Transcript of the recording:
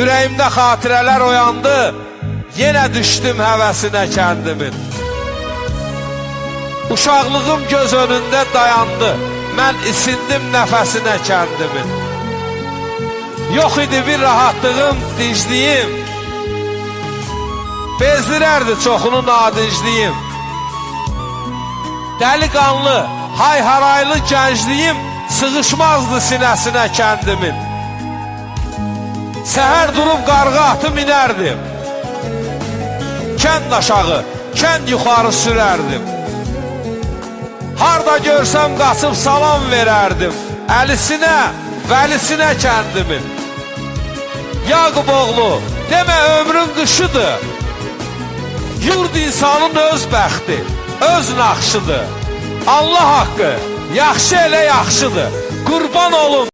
Ürəyimdə xatirələr oyandı, yenə düşdüm həvəsinə kəndimin. Uşaqlığım göz önündə dayandı, mən isindim nəfəsinə kəndimin. Yox idi bir rahatlığım, dincliyim, bezdirərdi çoxunu nadincliyim. Dəliqanlı, hay-haraylı gəncliyim sığışmazdı sinəsinə kəndimin. Səhər durub qarğı atı minərdim, kənd aşağı, kənd yuxarı sürərdim. Harda görsəm qaçıb salam verərdim, əlisinə, vəlisinə kəndimin. Yaqub oğlu, demə ömrün qışıdır, yurd insanın öz bəxti, öz naxşıdır. Allah haqqı, yaxşı elə yaxşıdır, qurban olum